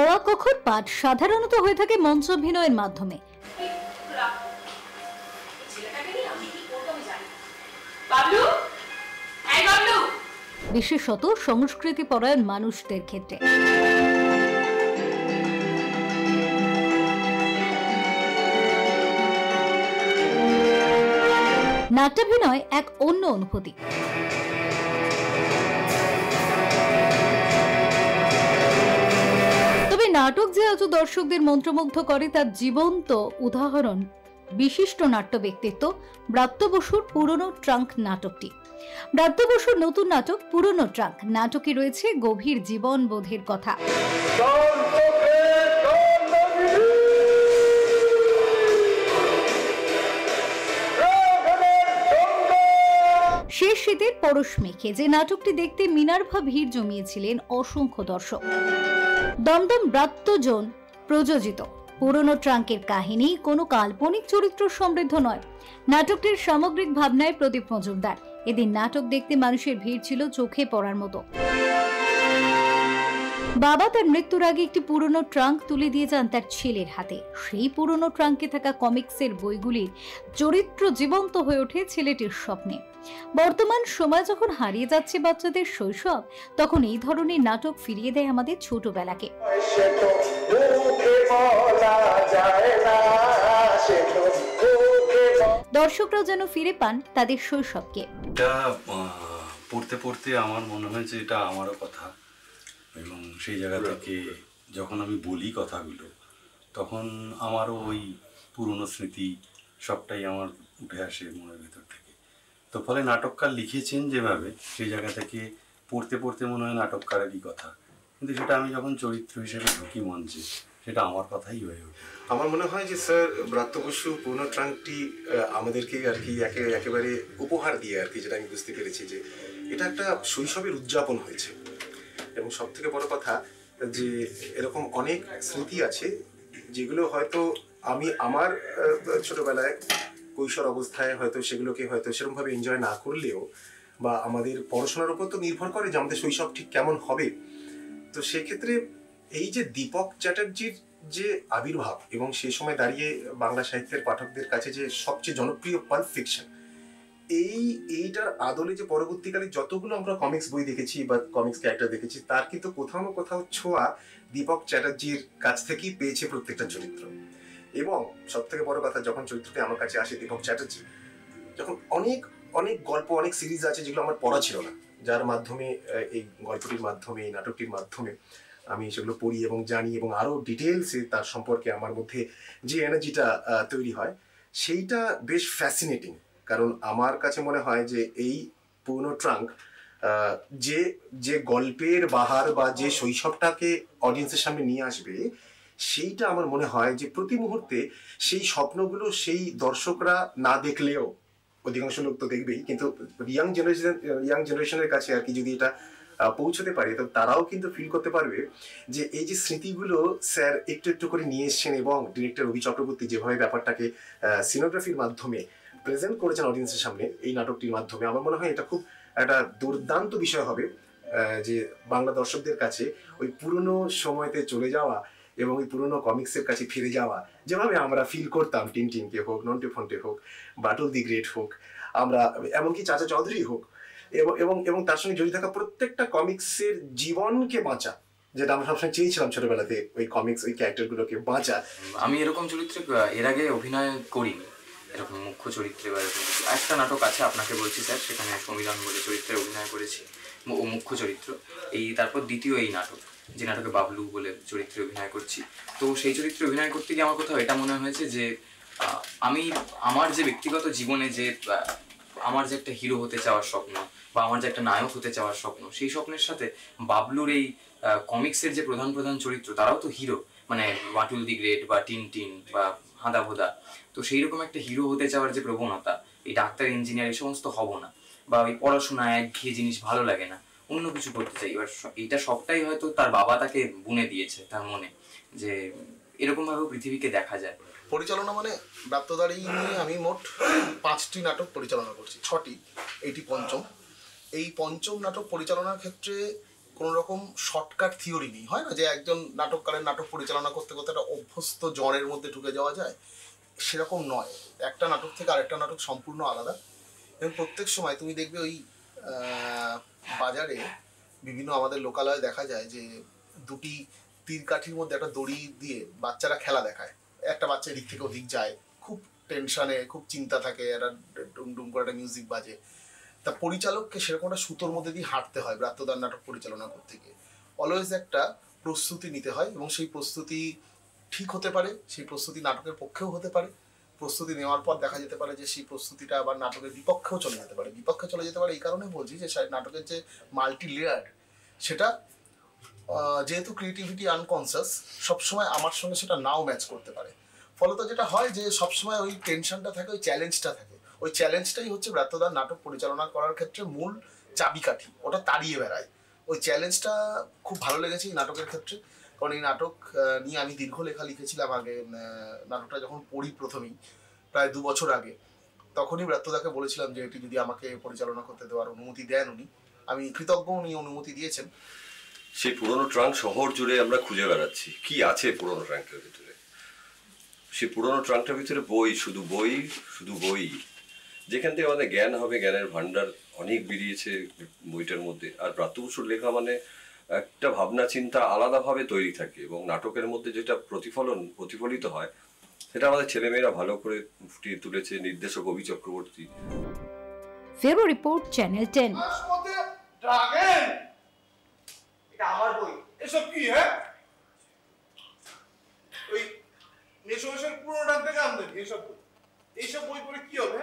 দেওয়া কখন পাঠ সাধারণত হয়ে থাকে মঞ্চাভিনয়ের মাধ্যমে। বিশেষত সংস্কৃতি পরায়ণ মানুষদের ক্ষেত্রে। নাট্যাভিনয় এক অন্য অনুভূতি। তবে নাটক যে আজও দর্শকদের মন্ত্রমুগ্ধ করে তার জীবন্ত উদাহরণ বিশিষ্ট নাট্য ব্যক্তিত্ব ব্রাত্য বসুর পুরনো ট্রাঙ্ক নাটকটি। ব্রাত্য বসুর নতুন নাটক পুরনো ট্রাঙ্ক নাটকে রয়েছে গভীর জীবনবোধের কথা। শেষ শীতের পরশ মেখে যে নাটকটি দেখতে মিনার্ভা ভিড় জমিয়েছিলেন অসংখ্য দর্শক। দমদম ব্রাত্যজন প্রযোজিত পুরনো ট্রাঙ্কের কাহিনী কোনো কাল্পনিক চরিত্র সমৃদ্ধ নয়। নাটকটির সামগ্রিক ভাবনায় প্রদীপ মজুমদার। এদিন নাটক দেখতে মানুষের ভিড় ছিল চোখে পড়ার মতো। বাবা তার মৃত্যুর আগে একটি পুরনো ট্রাঙ্ক তুলে দিয়ে যান তার ছেলের হাতে। সেই পুরনো ট্রাঙ্কে থাকা কমিক্সের বইগুলির চরিত্র জীবন্ত হয়ে ওঠে ছেলেটির স্বপ্নে। বর্তমান সময় যখন হারিয়ে যাচ্ছে বাচ্চাদের শৈশব, তখন এই ধরনের নাটক ফিরিয়ে দেয় আমাদের ছোটবেলাকে। দর্শকরাও যেন ফিরে পান তাদের শৈশবকে। পড়তে পড়তে আমার মনে হয় যে এটা আমারও কথা, এবং সেই জায়গা থেকে যখন আমি বলি কথাগুলো তখন আমারও ওই পুরনো স্মৃতি সবটাই আমার উঠে আসে মনের ভেতর থেকে। তো ফলে নাটককার লিখেছেন যেভাবে, সেই জায়গা থেকে পড়তে পড়তে মনে হয় নাটককারেরই কথা, কিন্তু সেটা আমি যখন চরিত্র হিসেবে ঢুকি মঞ্চে সেটা আমার কথাই হয়ে ওঠে। আমার মনে হয় যে স্যার ব্রাত্য বসু পুরনো ট্রাঙ্কটি আমাদেরকে আর কি একেবারে উপহার দিয়ে আর কি, যেটা আমি বুঝতে পেরেছি যে এটা একটা শৈশবের উদযাপন হয়েছে। এবং সব থেকে বড় কথা যে এরকম অনেক স্মৃতি আছে যেগুলো হয়তো আমি আমার ছোটবেলায় কৈশোর অবস্থায় হয়তো সেগুলোকে হয়তো সেরকমভাবে এনজয় না করলেও, বা আমাদের পড়াশোনার উপর তো নির্ভর করে যে আমাদের শৈশব ঠিক কেমন হবে। তো সেক্ষেত্রে এই যে দীপক চ্যাটার্জির যে আবির্ভাব এবং সেই সময় দাঁড়িয়ে বাংলা সাহিত্যের পাঠকদের কাছে যে সবচেয়ে জনপ্রিয় পাল্প ফিকশন, এইটার আদলে যে পরবর্তীকালে যতগুলো আমরা কমিক্স বই দেখেছি বা কমিক্স ক্যারেক্টার দেখেছি, তার কিন্তু কোথাও না কোথাও ছোঁয়া দীপক চ্যাটার্জির কাছ থেকেই পেয়েছে প্রত্যেকটা চরিত্র। এবং সব থেকে বড় কথা, যখন চরিত্রটি আমার কাছে আসে দীপক চ্যাটার্জি, যখন অনেক অনেক গল্প, অনেক সিরিজ আছে যেগুলো আমার পড়া ছিল না, যার মাধ্যমে এই গল্পটির মাধ্যমে, এই নাটকটির মাধ্যমে আমি সেগুলো পড়ি এবং জানি, এবং আরো ডিটেলসে তার সম্পর্কে আমার মধ্যে যে এনার্জিটা তৈরি হয় সেইটা বেশ ফ্যাসিনেটিং। কারণ আমার কাছে মনে হয় যে এই পুরনো ট্রাঙ্ক যে যে গল্পের বাহার বা যে শৈশবটাকে অডিয়েন্সের সামনে নিয়ে আসবে, সেইটা আমার মনে হয় যে প্রতি মুহূর্তে সেই স্বপ্নগুলো সেই দর্শকরা না দেখলেও, অধিকাংশ লোক তো দেখবেই, কিন্তু ইয়াং জেনারেশনের কাছে আর কি যদি এটা পৌঁছতে পারে, তো তারাও কিন্তু ফিল করতে পারবে যে এই যে স্মৃতিগুলো স্যার একটু একটু করে নিয়ে এসছেন, এবং ডিরেক্টর অভি চক্রবর্তী যেভাবে ব্যাপারটাকে সিনোগ্রাফির মাধ্যমে প্রেজেন্ট করেছেন অডিয়েন্সের সামনে এই নাটকটির মাধ্যমে, আমার মনে হয় এটা খুব একটা দুর্দান্ত বিষয় হবে যে বাংলা দর্শকদের কাছে ওই পুরনো সময়তে চলে যাওয়া এবং ওই পুরনো কমিক্সের কাছে ফিরে যাওয়া, যেভাবে আমরা ফিল করতাম টিনটিনকে হোক, নন্টে ফন্টে হোক, বাটুল দি গ্রেট হোক, আমরা এমনকি চাচা চৌধুরী হোক, এবং এবং তার সঙ্গে জড়িত থাকা প্রত্যেকটা কমিক্সের জীবনকে বাঁচা, যেটা আমরা সবসময় চেয়েছিলাম ছোটবেলাতে, ওই কমিক্স ওই ক্যারেক্টারগুলোকে বাঁচা। আমি এরকম চরিত্রে এর আগে অভিনয় করিনি, এরকম মুখ্য চরিত্রে বা এরকম একটা নাটক আছে আপনাকে বলছি স্যার, সেখানে সমীরণ বলে চরিত্রে অভিনয় করেছি, মুখ্য চরিত্র। এই তারপর দ্বিতীয় এই নাটক, যে নাটকে বাবলু বলে চরিত্রে অভিনয় করছি। তো সেই চরিত্রে অভিনয় করতে গিয়ে আমার কোথাও এটা মনে হয়েছে যে আমি আমার যে ব্যক্তিগত জীবনে যে আমার যে একটা হিরো হতে চাওয়ার স্বপ্ন বা আমার যে একটা নায়ক হতে চাওয়ার স্বপ্ন, সেই স্বপ্নের সাথে বাবলুর এই কমিক্সের যে প্রধান প্রধান চরিত্র তারাও তো হিরো, মানে বাটুল দি গ্রেট বা টিনটিন বা হাঁদা ভোদা। তো সেই রকম একটা হিরো হতে চাওয়ার যে প্রবণতা, এই ডাক্তার ইঞ্জিনিয়ার এই সমস্ত হব না, বা ওই পড়াশোনা একঘেয়ে জিনিস ভালো লাগে না, অন্য কিছু করতে চাই। এবার এইটা সবটাই হয়তো তার বাবা তাকে বুনে দিয়েছে তার মনে, যে এরকমভাবেও পৃথিবীকে দেখা যায়। পরিচালনা মানে ব্রাত্যদাড়ি নিয়ে আমি মোট 5টি নাটক পরিচালনা করছি, 6টি, এইটি পঞ্চম। এই পঞ্চম নাটক পরিচালনার ক্ষেত্রে কোনো রকম শর্টকাট থিওরি নেই। হয় না যে একজন নাটককারের নাটক পরিচালনা করতে করতে একটা অভ্যস্ত জ্বরের মধ্যে ঢুকে যাওয়া যায়, সেরকম নয়। একটা নাটক থেকে আরেকটা নাটক সম্পূর্ণ আলাদা। এবং প্রত্যেক সময় তুমি দেখবে ওই বাজারে বিভিন্ন আমাদের লোকালয়ে দেখা যায় যে দুটি তীর কাঠির মধ্যে একটা দড়ি দিয়ে বাচ্চারা খেলা দেখায়। একটা বাচ্চা এদিক থেকে ওদিক যায়, খুব টেনশনে, খুব চিন্তা থাকে, একটা ডুমডুম করে একটা মিউজিক বাজে। তা পরিচালককে সেরকম একটা সুতোর মধ্যে দিয়ে হাঁটতে হয় ব্রাত্যদান নাটক পরিচালনা করতে গিয়ে। অলওয়েজ একটা প্রস্তুতি নিতে হয়, এবং সেই প্রস্তুতি ঠিক হতে পারে, সেই প্রস্তুতি নাটকের পক্ষেও হতে পারে। প্রস্তুতি নেওয়ার পর দেখা যেতে পারে যে সেই প্রস্তুতিটা আবার নাটকের বিপক্ষেও চলে যেতে পারে। বিপক্ষে চলে যেতে পারে এই কারণে বলছি যে নাটকের যে মাল্টি লেয়ার, সেটা যেহেতু ক্রিয়েটিভিটি আনকনসিয়াস, সবসময় আমার সঙ্গে সেটা নাও ম্যাচ করতে পারে। ফলত যেটা হয় যে সবসময় ওই টেনশনটা থাকে, ওই চ্যালেঞ্জটা থাকে। ওই চ্যালেঞ্জটাই হচ্ছে ব্রাত্যদান নাটক পরিচালনা করার ক্ষেত্রে মূল চাবিকাঠি, ওটা তাড়িয়ে বেড়ায়। ওই চ্যালেঞ্জটা খুব ভালো লেগেছে এই নাটকের ক্ষেত্রে, কারণ এই নাটক নিয়ে আমি দীর্ঘ লেখা লিখেছিলাম আগে। নাটকটা যখন পড়ি প্রথমেই, প্রায় 2 বছর আগে, তখনই ব্রাত্যদাকে বলেছিলাম যে এটি যদি আমাকে পরিচালনা করতে দেওয়ার অনুমতি দেন উনি। আমি কৃতজ্ঞ, উনি অনুমতি দিয়েছেন। সেই পুরনো ট্রাঙ্ক শহর জুড়ে আমরা খুঁজে বেড়াচ্ছি, কি আছে পুরনো ট্রাঙ্কের ভিতরে। সেই পুরনো ট্রাঙ্কটার ভিতরে বই, শুধু বই, শুধু বই। যেখান থেকে আমাদের জ্ঞান হবে, জ্ঞানের ভান্ডার অনেক বেরিয়েছে বইটার মধ্যে। আর ব্রাত্য বসুর লেখা মানে একটা ভাবনা চিন্তা আলাদাভাবে তৈরি থাকে, এবং নাটকের মধ্যে যেটা প্রতিফলিত হয় সেটা আমাদের ছেলেমেয়েরা ভালো করে ফুটিয়ে তুলেছে নির্দেশক অভি চক্রবর্তী। ফেরো রিপোর্ট, চ্যানেল 10। এটা আমার বই। এসব কি? হ্যাঁ, ওই মেশো মেশোর পুরোনো ডাক থেকে আমদানি। এইসব বই পড়ে কি হবে?